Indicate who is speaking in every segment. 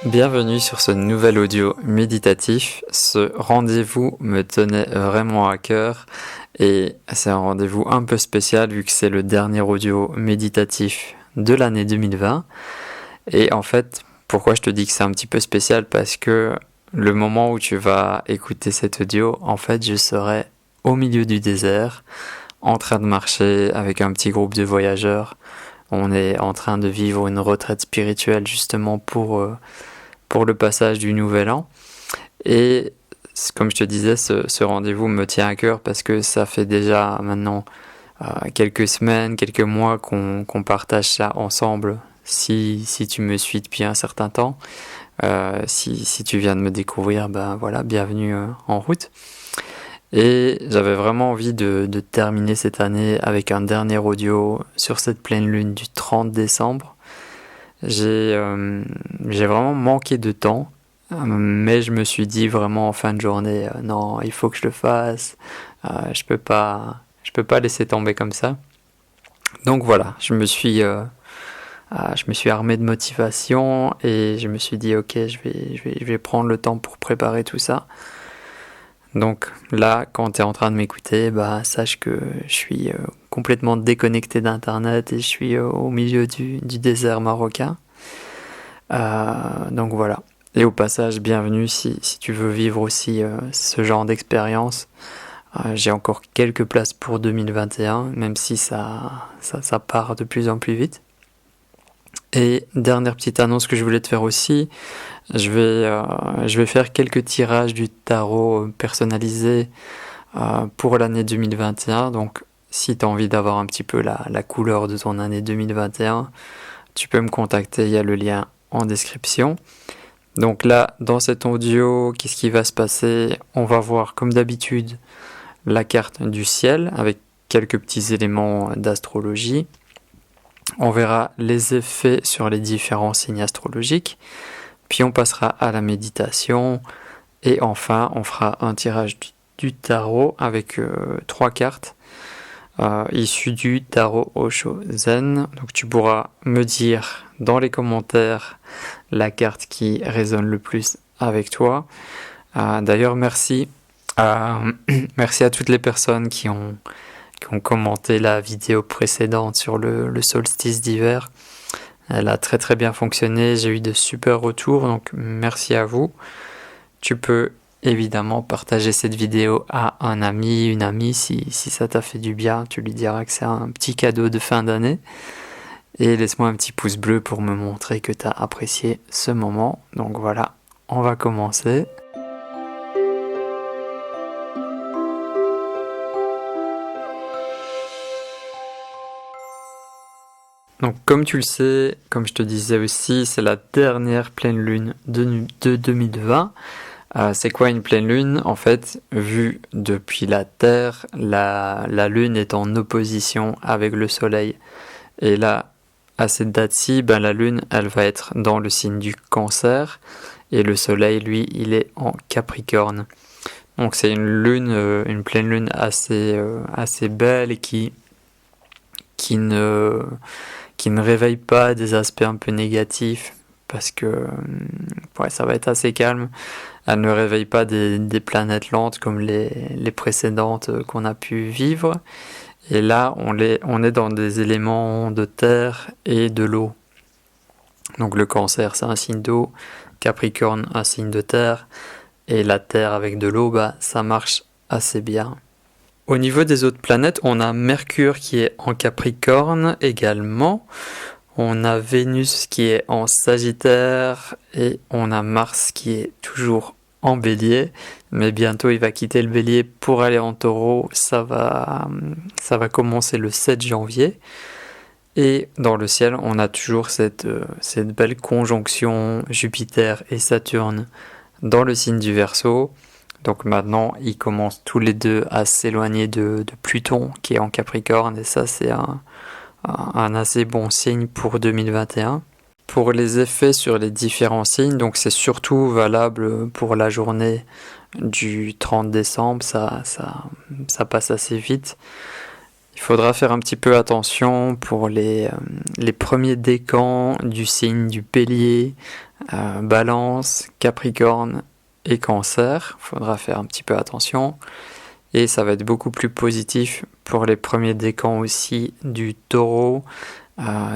Speaker 1: Bienvenue sur ce nouvel audio méditatif. Ce rendez-vous me tenait vraiment à cœur et c'est un rendez-vous un peu spécial vu que c'est le dernier audio méditatif de l'année 2020. Et en fait, pourquoi je te dis que c'est un petit peu spécial? Parce que le moment où tu vas écouter cet audio, en fait, je serai au milieu du désert, en train de marcher avec un petit groupe de voyageurs. On est en train de vivre une retraite spirituelle justement pour le passage du Nouvel An. Et comme je te disais, ce rendez-vous me tient à cœur parce que ça fait déjà maintenant quelques semaines, quelques mois qu'on partage ça ensemble. Si tu me suis depuis un certain temps, si tu viens de me découvrir, ben voilà, bienvenue en route. Et j'avais vraiment envie de terminer cette année avec un dernier audio sur cette pleine lune du 30 décembre. J'ai vraiment manqué de temps, mais je me suis dit vraiment en fin de journée, non, il faut que je le fasse. Je peux pas laisser tomber comme ça. Donc voilà, je me suis armé de motivation et je me suis dit ok, je vais prendre le temps pour préparer tout ça. Donc là, quand tu es en train de m'écouter, bah, sache que je suis complètement déconnecté d'internet et je suis au milieu du désert marocain. Donc voilà. Et au passage, bienvenue si tu veux vivre aussi ce genre d'expérience. J'ai encore quelques places pour 2021, même si ça part de plus en plus vite. Et dernière petite annonce que je voulais te faire aussi, je vais faire quelques tirages du tarot personnalisé pour l'année 2021. Donc si tu as envie d'avoir un petit peu la couleur de ton année 2021, tu peux me contacter, il y a le lien en description. Donc là, dans cet audio, qu'est-ce qui va se passer? On va voir comme d'habitude la carte du ciel avec quelques petits éléments d'astrologie. On verra les effets sur les différents signes astrologiques. Puis on passera à la méditation. Et enfin, on fera un tirage du tarot avec 3 cartes issues du tarot Osho Zen. Donc tu pourras me dire dans les commentaires la carte qui résonne le plus avec toi. D'ailleurs, merci. Merci à toutes les personnes qui ont commenté la vidéo précédente sur le solstice d'hiver. Elle a très très bien fonctionné, j'ai eu de super retours, donc merci à vous. Tu peux évidemment partager cette vidéo à un ami, une amie, si ça t'a fait du bien, tu lui diras que c'est un petit cadeau de fin d'année. Et laisse-moi un petit pouce bleu pour me montrer que tu as apprécié ce moment. Donc voilà, on va commencer. Donc comme tu le sais, comme je te disais aussi, c'est la dernière pleine lune de 2020. C'est quoi une pleine lune? En fait, vu depuis la Terre, la lune est en opposition avec le soleil. Et là, à cette date-ci, ben, la lune, elle va être dans le signe du Cancer. Et le soleil, lui, il est en Capricorne. Donc c'est une lune, une pleine lune assez belle et qui ne réveille pas des aspects un peu négatifs parce que ouais, ça va être assez calme. Elle ne réveille pas des planètes lentes comme les précédentes qu'on a pu vivre. Et là, on est dans des éléments de terre et de l'eau. Donc le Cancer, c'est un signe d'eau, Capricorne, un signe de terre, et la terre avec de l'eau, bah, ça marche assez bien. Au niveau des autres planètes, on a Mercure qui est en Capricorne également. On a Vénus qui est en Sagittaire et on a Mars qui est toujours en Bélier. Mais bientôt il va quitter le Bélier pour aller en Taureau. Ça va commencer le 7 janvier. Et dans le ciel, on a toujours cette belle conjonction Jupiter et Saturne dans le signe du Verseau. Donc maintenant, ils commencent tous les deux à s'éloigner de Pluton qui est en Capricorne. Et ça, c'est un assez bon signe pour 2021. Pour les effets sur les différents signes, donc c'est surtout valable pour la journée du 30 décembre, ça passe assez vite. Il faudra faire un petit peu attention pour les premiers décans du signe du Bélier, Balance, Capricorne et Cancer. Faudra faire un petit peu attention. Et ça va être beaucoup plus positif pour les premiers décans aussi du Taureau,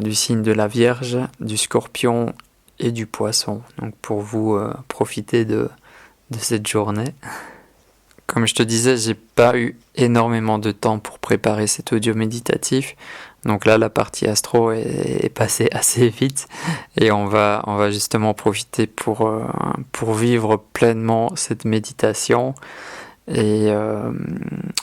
Speaker 1: du signe de la Vierge, du Scorpion et du Poisson. Donc pour vous, profitez de cette journée. Comme je te disais, j'ai pas eu énormément de temps pour préparer cet audio méditatif. Donc là, la partie astro est passée assez vite et on va justement profiter pour vivre pleinement cette méditation. Et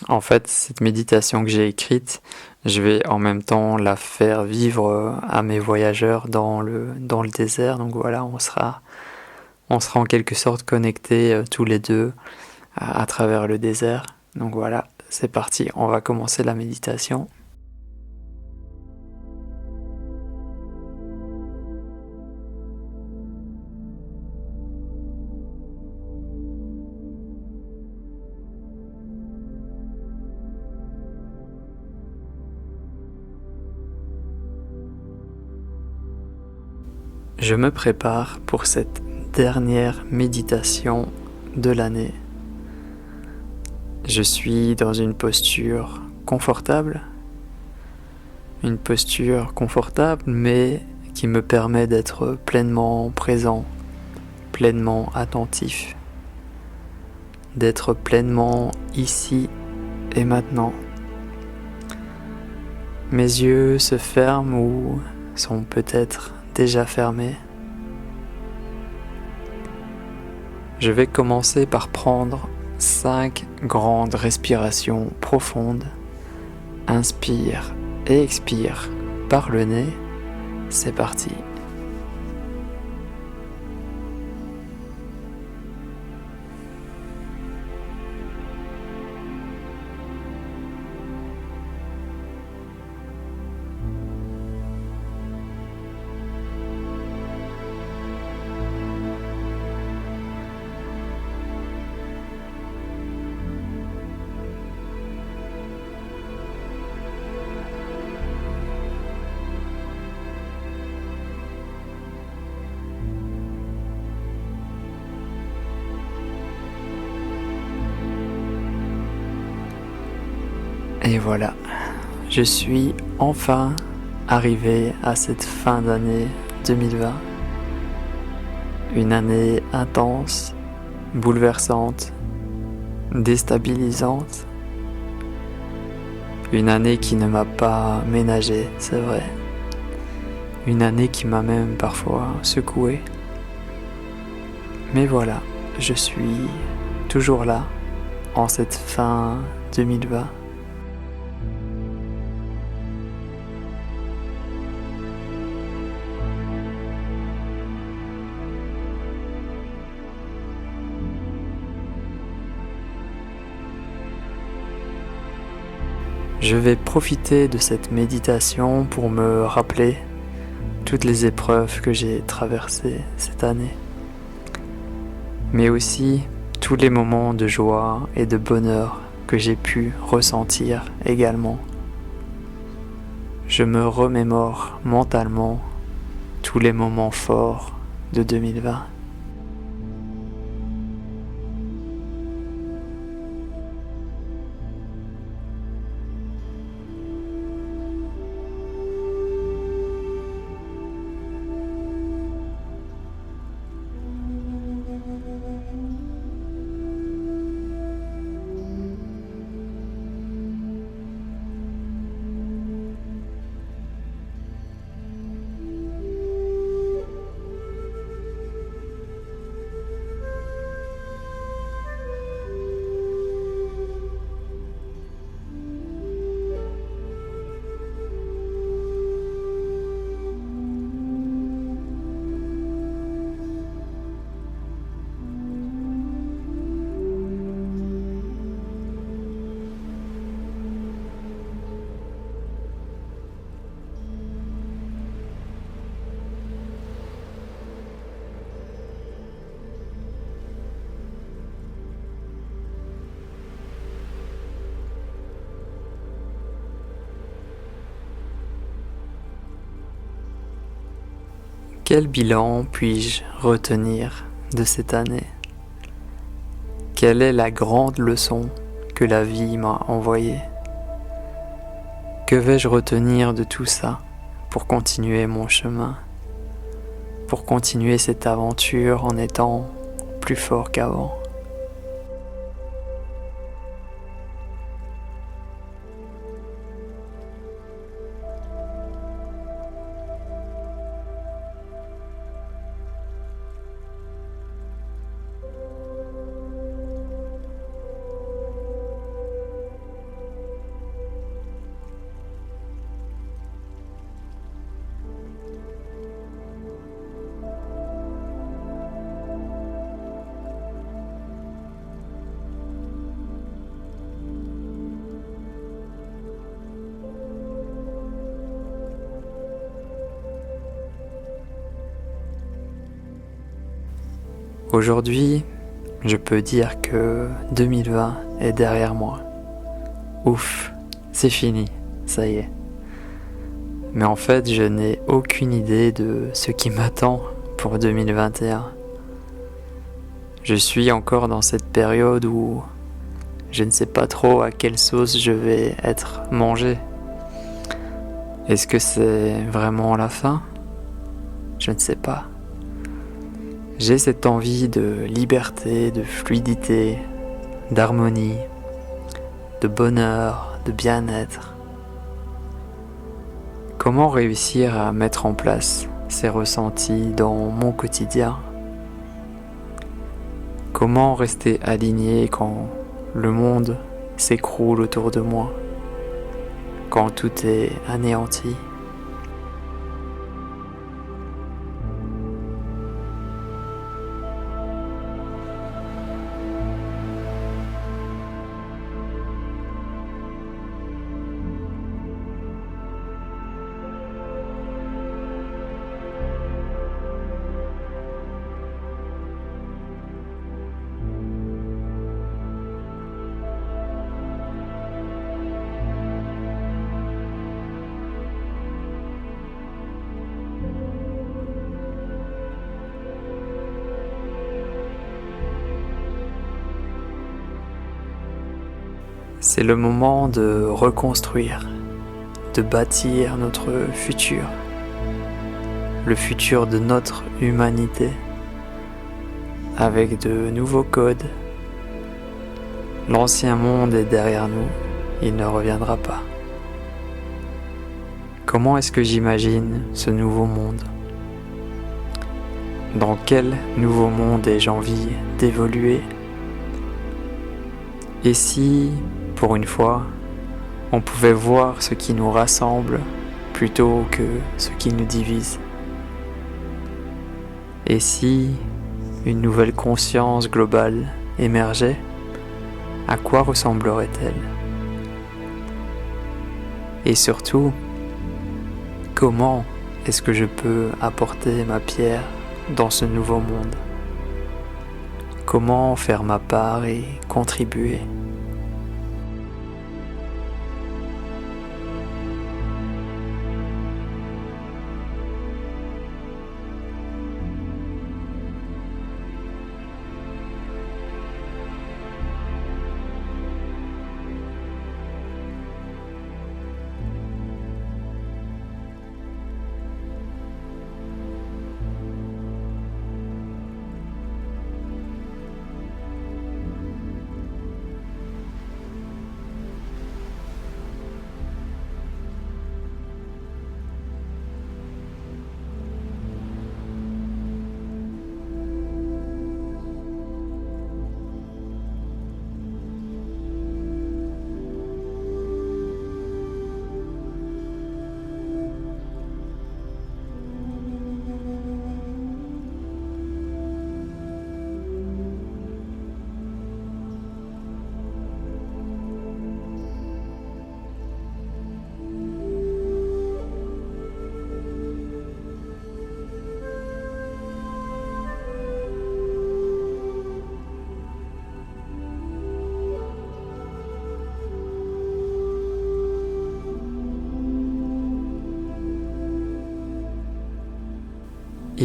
Speaker 1: en fait, cette méditation que j'ai écrite, je vais en même temps la faire vivre à mes voyageurs dans le désert. Donc voilà, on sera en quelque sorte connectés tous les deux à travers le désert. Donc voilà, c'est parti, on va commencer la méditation. Je me prépare pour cette dernière méditation de l'année. Je suis dans une posture confortable, mais qui me permet d'être pleinement présent, pleinement attentif, d'être pleinement ici et maintenant. Mes yeux se ferment ou sont peut-être déjà fermés. Je vais commencer par prendre 5 grandes respirations profondes. Inspire et expire par le nez. C'est parti. Et voilà, je suis enfin arrivé à cette fin d'année 2020. Une année intense, bouleversante, déstabilisante. Une année qui ne m'a pas ménagé, c'est vrai. Une année qui m'a même parfois secoué. Mais voilà, je suis toujours là, en cette fin 2020. Je vais profiter de cette méditation pour me rappeler toutes les épreuves que j'ai traversées cette année, mais aussi tous les moments de joie et de bonheur que j'ai pu ressentir également. Je me remémore mentalement tous les moments forts de 2020. Quel bilan puis-je retenir de cette année? Quelle est la grande leçon que la vie m'a envoyée? Que vais-je retenir de tout ça pour continuer mon chemin, pour continuer cette aventure en étant plus fort qu'avant? Aujourd'hui, je peux dire que 2020 est derrière moi. Ouf, c'est fini, ça y est. Mais en fait, je n'ai aucune idée de ce qui m'attend pour 2021. Je suis encore dans cette période où je ne sais pas trop à quelle sauce je vais être mangé. Est-ce que c'est vraiment la fin? Je ne sais pas. J'ai cette envie de liberté, de fluidité, d'harmonie, de bonheur, de bien-être. Comment réussir à mettre en place ces ressentis dans mon quotidien? Comment rester aligné quand le monde s'écroule autour de moi, quand tout est anéanti? C'est le moment de reconstruire, de bâtir notre futur, le futur de notre humanité, avec de nouveaux codes. L'ancien monde est derrière nous, il ne reviendra pas. Comment est-ce que j'imagine ce nouveau monde? Dans quel nouveau monde ai-je envie d'évoluer? Et si, pour une fois, on pouvait voir ce qui nous rassemble plutôt que ce qui nous divise? Et si une nouvelle conscience globale émergeait, à quoi ressemblerait-elle? Et surtout, comment est-ce que je peux apporter ma pierre dans ce nouveau monde? Comment faire ma part et contribuer?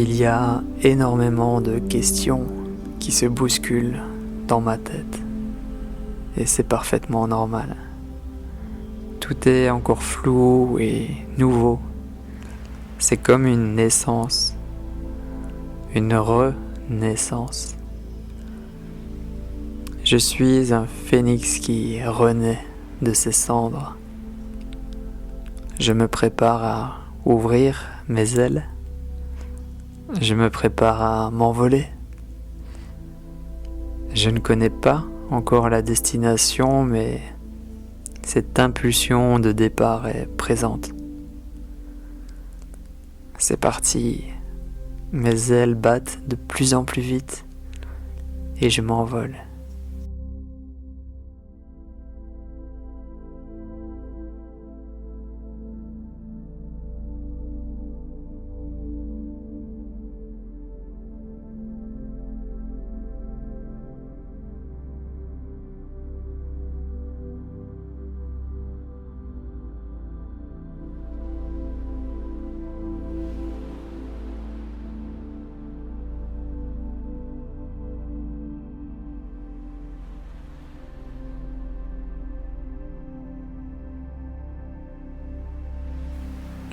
Speaker 1: Il y a énormément de questions qui se bousculent dans ma tête et c'est parfaitement normal. Tout est encore flou et nouveau. C'est comme une naissance, une renaissance. Je suis un phénix qui renaît de ses cendres. Je me prépare à ouvrir mes ailes. Je me prépare à m'envoler. Je ne connais pas encore la destination, mais cette impulsion de départ est présente. C'est parti. Mes ailes battent de plus en plus vite et je m'envole.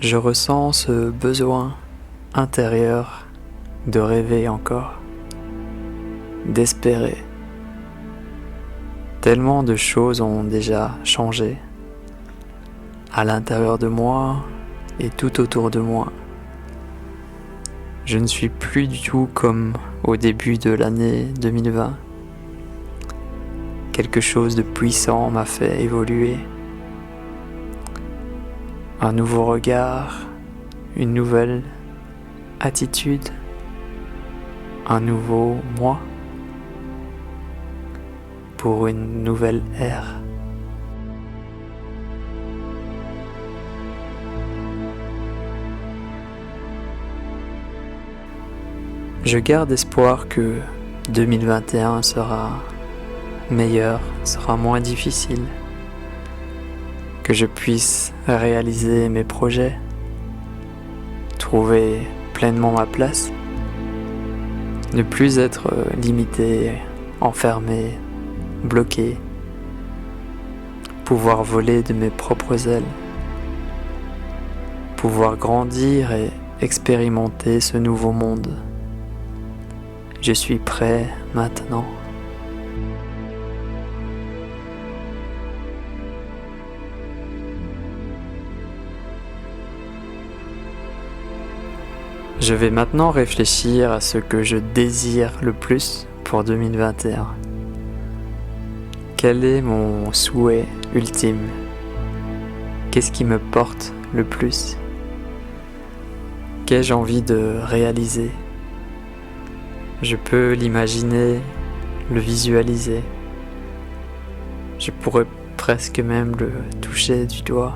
Speaker 1: Je ressens ce besoin intérieur de rêver encore, d'espérer. Tellement de choses ont déjà changé à l'intérieur de moi et tout autour de moi. Je ne suis plus du tout comme au début de l'année 2020. Quelque chose de puissant m'a fait évoluer. Un nouveau regard, une nouvelle attitude, un nouveau moi pour une nouvelle ère. Je garde espoir que 2021 sera meilleur, sera moins difficile, que je puisse réaliser mes projets, trouver pleinement ma place, ne plus être limité, enfermé, bloqué, pouvoir voler de mes propres ailes, pouvoir grandir et expérimenter ce nouveau monde. Je suis prêt maintenant. Je vais maintenant réfléchir à ce que je désire le plus pour 2021. Quel est mon souhait ultime? Qu'est-ce qui me porte le plus? Qu'ai-je envie de réaliser? Je peux l'imaginer, le visualiser. Je pourrais presque même le toucher du doigt.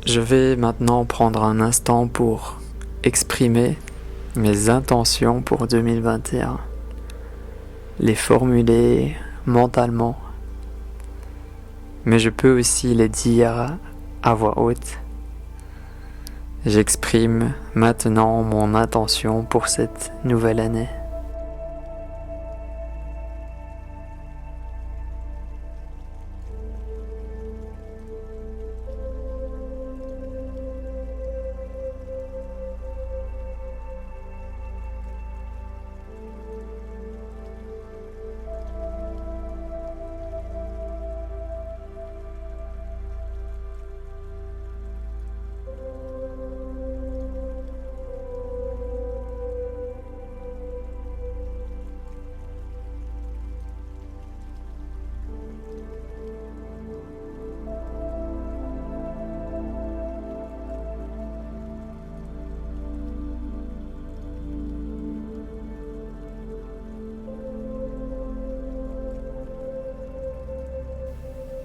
Speaker 1: Je vais maintenant prendre un instant pour exprimer mes intentions pour 2021, les formuler mentalement, mais je peux aussi les dire à voix haute. J'exprime maintenant mon intention pour cette nouvelle année.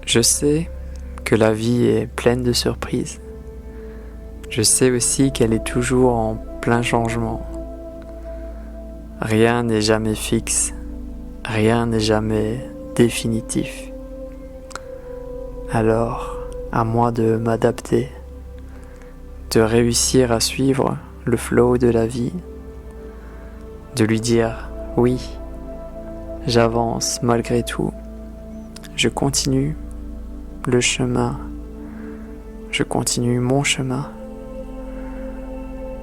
Speaker 1: Je sais que la vie est pleine de surprises. Je sais aussi qu'elle est toujours en plein changement. Rien n'est jamais fixe, rien n'est jamais définitif. Alors, à moi de m'adapter, de réussir à suivre le flow de la vie, de lui dire oui, j'avance malgré tout, je continue le chemin, je continue mon chemin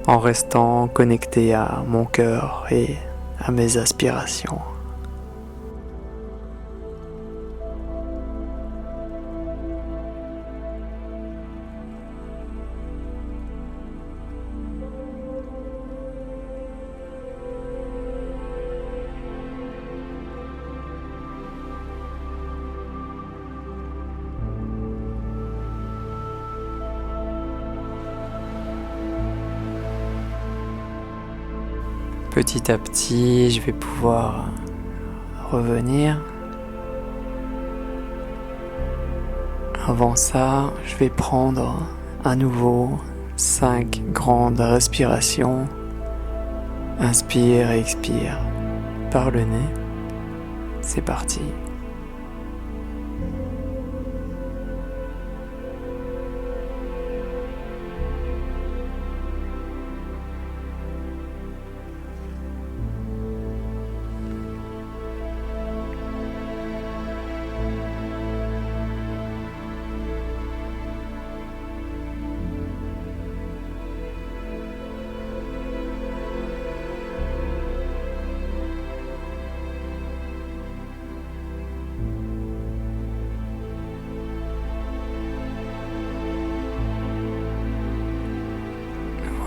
Speaker 1: en restant connecté à mon cœur et à mes aspirations. Petit à petit, je vais pouvoir revenir. Avant ça, je vais prendre à nouveau 5 grandes respirations. Inspire et expire par le nez. C'est parti.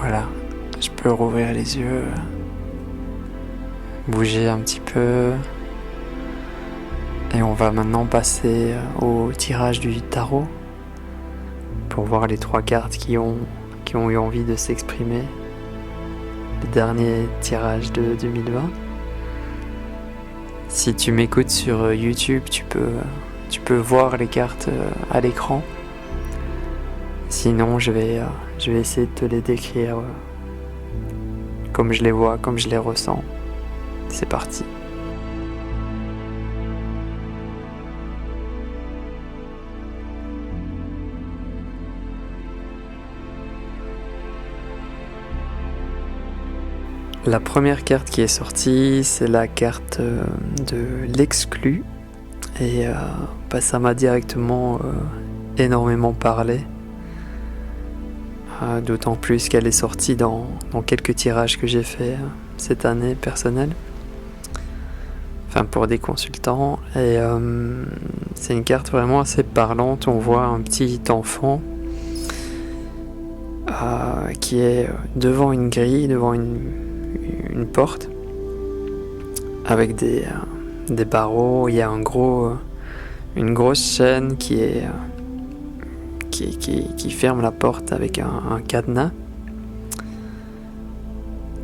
Speaker 1: Voilà, je peux rouvrir les yeux, bouger un petit peu. Et on va maintenant passer au tirage du tarot pour voir les 3 cartes qui ont eu envie de s'exprimer. Le dernier tirage de 2020. Si tu m'écoutes sur YouTube, tu peux voir les cartes à l'écran. Sinon, je vais essayer de te les décrire comme je les vois, comme je les ressens. C'est parti. La première carte qui est sortie, c'est la carte de l'exclu. Et ça m'a directement énormément parlé. D'autant plus qu'elle est sortie dans quelques tirages que j'ai fait cette année personnels. Enfin pour des consultants. Et c'est une carte vraiment assez parlante. On voit un petit enfant qui est devant une grille, devant une porte avec des barreaux. Il y a une grosse chaîne qui ferme la porte avec un cadenas.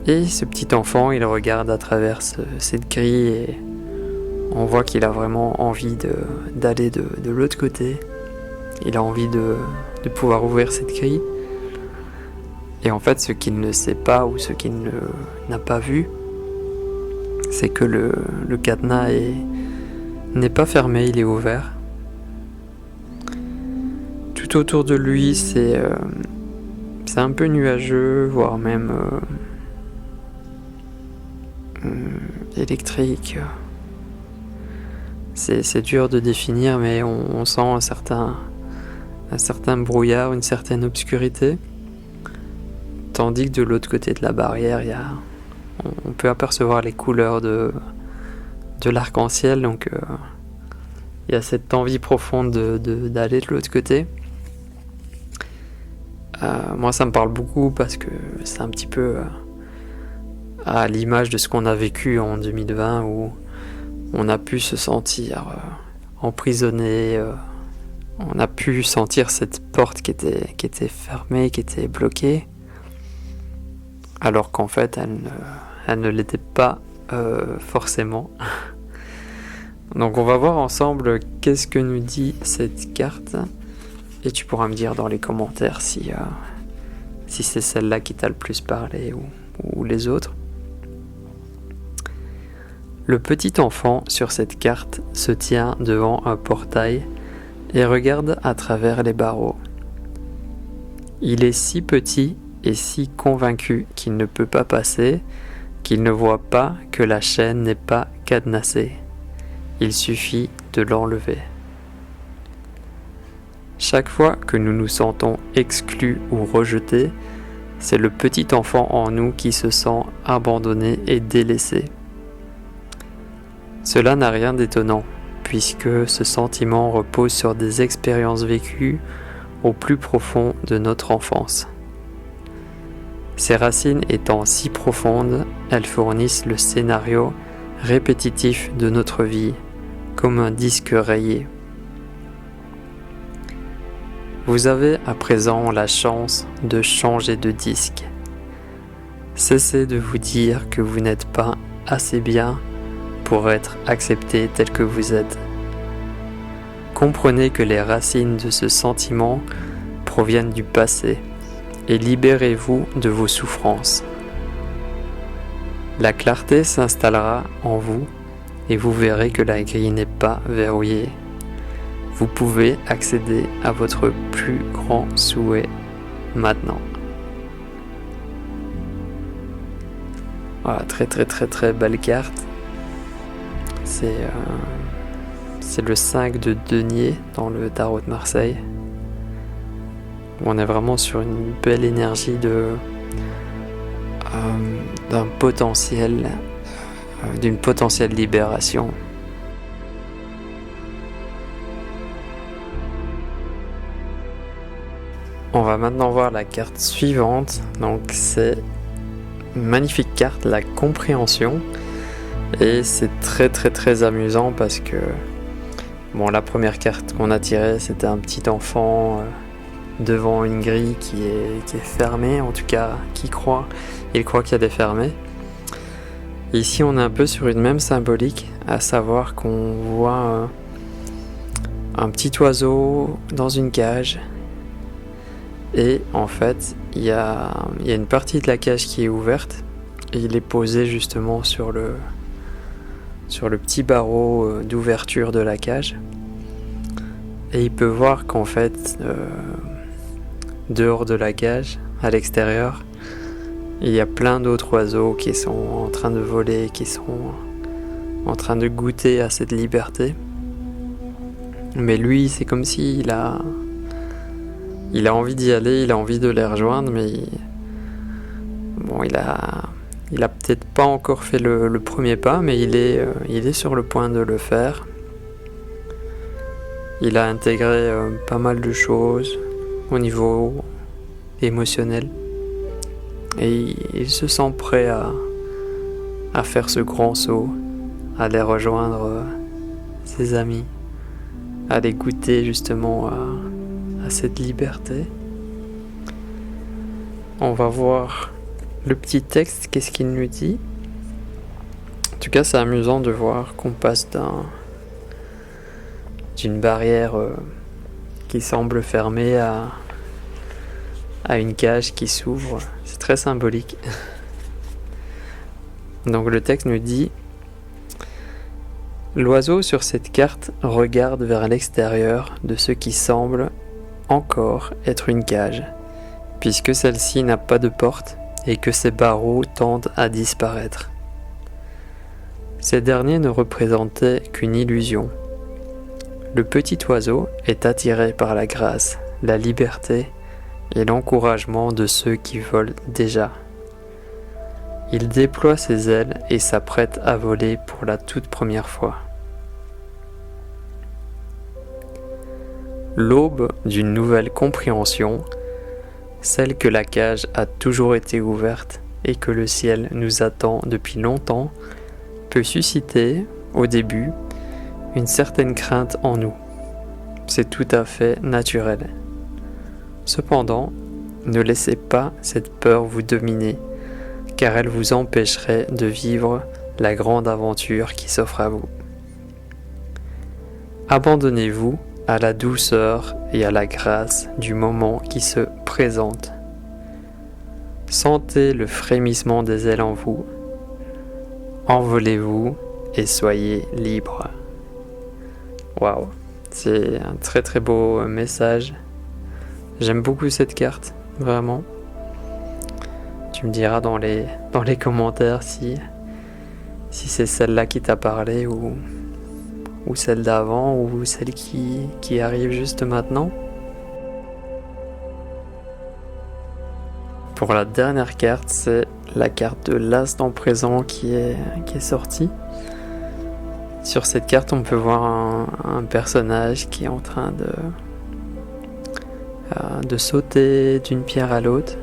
Speaker 1: Et ce petit enfant, il regarde à travers cette grille et on voit qu'il a vraiment envie d'aller de l'autre côté. Il a envie de pouvoir ouvrir cette grille. Et en fait, ce qu'il ne sait pas ou ce qu'il n'a pas vu, c'est que le cadenas n'est pas fermé, il est ouvert. Tout autour de lui, c'est C'est un peu nuageux, voire même électrique. C'est dur de définir, mais on sent un certain brouillard, une certaine obscurité. Tandis que de l'autre côté de la barrière, on peut apercevoir les couleurs de l'arc-en-ciel. Donc il y a cette envie profonde d'aller de l'autre côté. Moi, ça me parle beaucoup parce que c'est un petit peu à l'image de ce qu'on a vécu en 2020 où on a pu se sentir emprisonné, on a pu sentir cette porte qui était fermée, qui était bloquée, alors qu'en fait elle ne l'était pas forcément. Donc on va voir ensemble qu'est-ce que nous dit cette carte, et tu pourras me dire dans les commentaires si c'est celle-là qui t'a le plus parlé ou les autres. Le petit enfant sur cette carte se tient devant un portail et regarde à travers les barreaux. Il est si petit et si convaincu qu'il ne peut pas passer, qu'il ne voit pas que la chaîne n'est pas cadenassée. Il suffit de l'enlever. Chaque fois que nous nous sentons exclus ou rejetés, c'est le petit enfant en nous qui se sent abandonné et délaissé. Cela n'a rien d'étonnant, puisque ce sentiment repose sur des expériences vécues au plus profond de notre enfance. Ces racines étant si profondes, elles fournissent le scénario répétitif de notre vie, comme un disque rayé. Vous avez à présent la chance de changer de disque. Cessez de vous dire que vous n'êtes pas assez bien pour être accepté tel que vous êtes. Comprenez que les racines de ce sentiment proviennent du passé et libérez-vous de vos souffrances. La clarté s'installera en vous et vous verrez que la grille n'est pas verrouillée. Vous pouvez accéder à votre plus grand souhait maintenant. Voilà, très très très très belle carte. C'est le 5 de denier dans le tarot de Marseille. On est vraiment sur une belle énergie d'un potentiel, d'une potentielle libération. On va maintenant voir la carte suivante. Donc c'est une magnifique carte, la compréhension. Et c'est très très très amusant parce que la première carte qu'on a tirée, c'était un petit enfant devant une grille qui est fermée, en tout cas il croit qu'elle est fermée. Ici on est un peu sur une même symbolique, à savoir qu'on voit un petit oiseau dans une cage, et en fait il y a une partie de la cage qui est ouverte et il est posé justement sur le petit barreau d'ouverture de la cage, et il peut voir qu'en fait dehors de la cage, à l'extérieur, il y a plein d'autres oiseaux qui sont en train de voler, qui sont en train de goûter à cette liberté. Mais lui, c'est comme s'il a envie d'y aller, il a envie de les rejoindre, mais il a peut-être pas encore fait le premier pas, mais il est sur le point de le faire. Il a intégré pas mal de choses au niveau émotionnel, et il se sent prêt à faire ce grand saut, à aller rejoindre ses amis, à aller goûter justement à cette liberté. On va voir le petit texte, qu'est-ce qu'il nous dit. En tout cas, c'est amusant de voir qu'on passe d'une barrière qui semble fermée à une cage qui s'ouvre. C'est très symbolique. Donc le texte nous dit: l'oiseau sur cette carte regarde vers l'extérieur de ce qui semble encore être une cage. puisque celle-ci n'a pas de porte et que ses barreaux tendent à disparaître. Ces derniers ne représentaient qu'une illusion. Le petit oiseau est attiré par la grâce, la liberté et l'encouragement de ceux qui volent déjà. Il déploie ses ailes et s'apprête à voler pour la toute première fois. L'aube d'une nouvelle compréhension, celle que la cage a toujours été ouverte et que le ciel nous attend depuis longtemps, peut susciter, au début, une certaine crainte en nous. C'est tout à fait naturel. Cependant, ne laissez pas cette peur vous dominer, car elle vous empêcherait de vivre la grande aventure qui s'offre à vous. Abandonnez-vous à la douceur et à la grâce du moment qui se présente. Sentez le frémissement des ailes en vous. Envolez-vous et soyez libre. Waouh, c'est un très très beau message. J'aime beaucoup cette carte, vraiment. Tu me diras dans les commentaires si c'est celle-là qui t'a parlé ou celle d'avant ou celle qui arrive juste maintenant. Pour la dernière carte, c'est la carte de l'instant présent qui est sortie. Sur cette carte, on peut voir un personnage qui est en train de sauter d'une pierre à l'autre.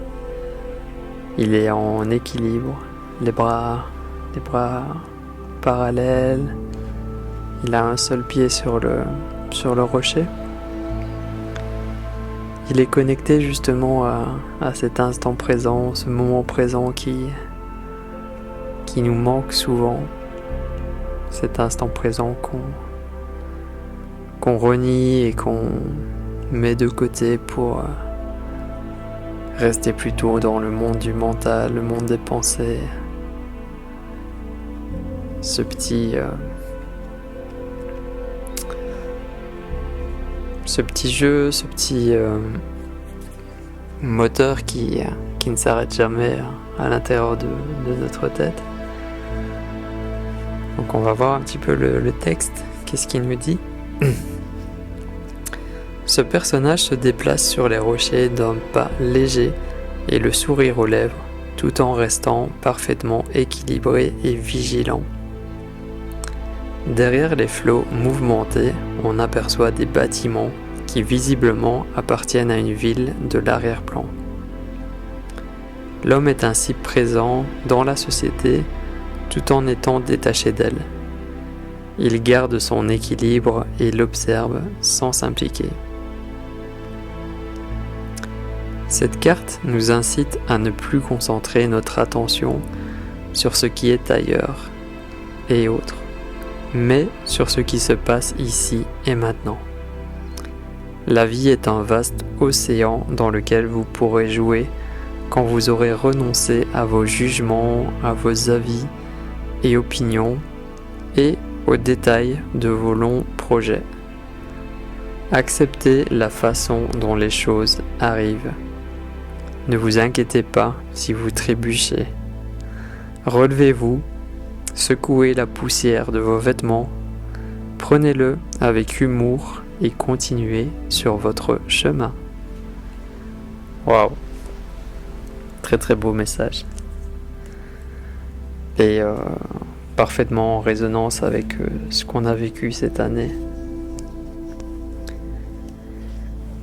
Speaker 1: Il est en équilibre, les bras parallèles. Il a un seul pied sur le rocher. Il est connecté justement à cet instant présent, ce moment présent qui nous manque souvent. Cet instant présent qu'on renie et qu'on met de côté pour rester plutôt dans le monde du mental, le monde des pensées. Ce petit jeu, ce petit moteur qui ne s'arrête jamais à l'intérieur de notre tête. Donc on va voir un petit peu le texte, qu'est-ce qu'il nous dit. Ce personnage se déplace sur les rochers d'un pas léger et le sourire aux lèvres, tout en restant parfaitement équilibré et vigilant. Derrière les flots mouvementés, on aperçoit des bâtiments qui visiblement appartiennent à une ville de l'arrière-plan. L'homme est ainsi présent dans la société tout en étant détaché d'elle. Il garde son équilibre et l'observe sans s'impliquer. Cette carte nous incite à ne plus concentrer notre attention sur ce qui est ailleurs et autres, mais sur ce qui se passe ici et maintenant. La vie est un vaste océan dans lequel vous pourrez jouer quand vous aurez renoncé à vos jugements, à vos avis et opinions et aux détails de vos longs projets. Acceptez la façon dont les choses arrivent. Ne vous inquiétez pas si vous trébuchez. Relevez-vous, secouez la poussière de vos vêtements, prenez-le avec humour et continuez sur votre chemin. Waouh! Très très beau message. Et parfaitement en résonance avec ce qu'on a vécu cette année.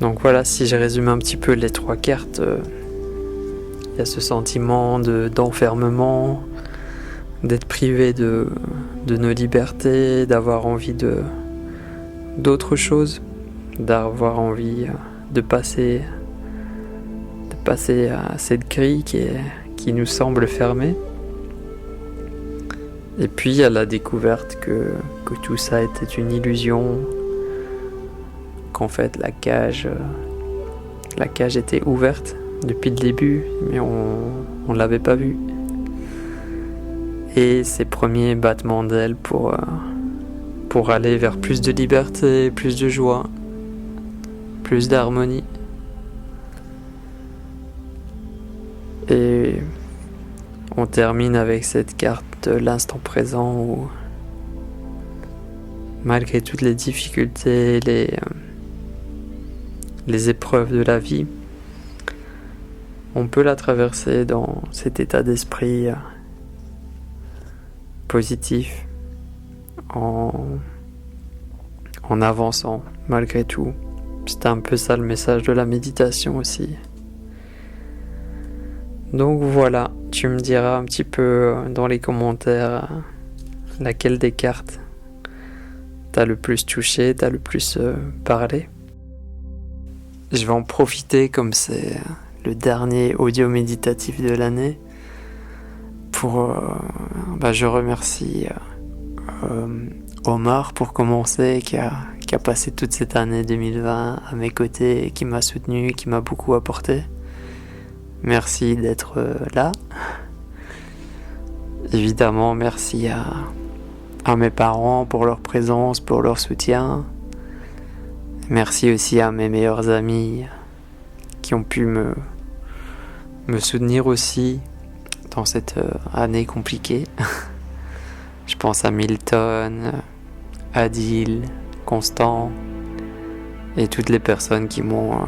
Speaker 1: Donc voilà, si je résume un petit peu les trois cartes, il y a ce sentiment d'enfermement, d'être privé de nos libertés, d'avoir envie d'autre chose, d'avoir envie de passer à cette grille qui nous semble fermée. Et puis il y a la découverte que tout ça était une illusion, qu'en fait la cage était ouverte depuis le début, mais on l'avait pas vue. Et ces premiers battements d'ailes pour aller vers plus de liberté, plus de joie, plus d'harmonie. Et on termine avec cette carte de l'instant présent où, malgré toutes les difficultés, les épreuves de la vie, on peut la traverser dans cet état d'esprit positif, en avançant malgré tout. C'était un peu ça le message de la méditation aussi. Donc voilà, tu me diras un petit peu dans les commentaires laquelle des cartes t'as le plus touché, t'as le plus parlé. Je vais en profiter comme c'est le dernier audio méditatif de l'année pour... je remercie Omar pour commencer, qui a passé toute cette année 2020 à mes côtés et qui m'a soutenu, qui m'a beaucoup apporté. Merci d'être là. Évidemment, merci à mes parents pour leur présence, pour leur soutien. Merci aussi à mes meilleurs amis qui ont pu me soutenir aussi dans cette année compliquée. Je pense à Milton, Adil, Constant et toutes les personnes qui m'ont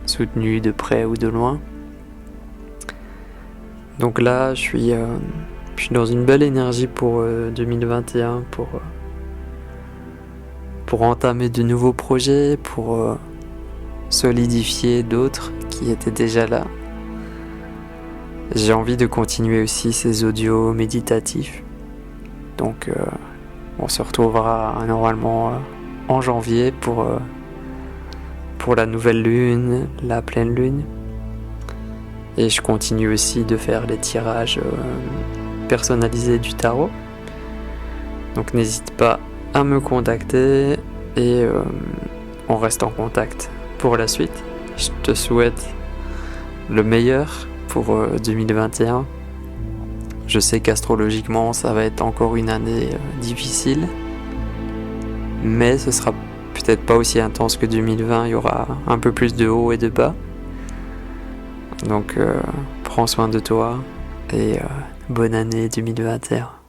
Speaker 1: soutenu de près ou de loin. Donc là, je suis dans une belle énergie pour 2021, pour entamer de nouveaux projets, pour solidifier d'autres qui étaient déjà là. J'ai envie de continuer aussi ces audios méditatifs. Donc on se retrouvera normalement en janvier pour la nouvelle lune, la pleine lune. Et je continue aussi de faire les tirages personnalisés du tarot. Donc n'hésite pas à me contacter et on reste en contact pour la suite. Je te souhaite le meilleur pour 2021. Je sais qu'astrologiquement ça va être encore une année difficile, mais ce sera peut-être pas aussi intense que 2020. Il y aura un peu plus de hauts et de bas. Donc prends soin de toi et bonne année 2021.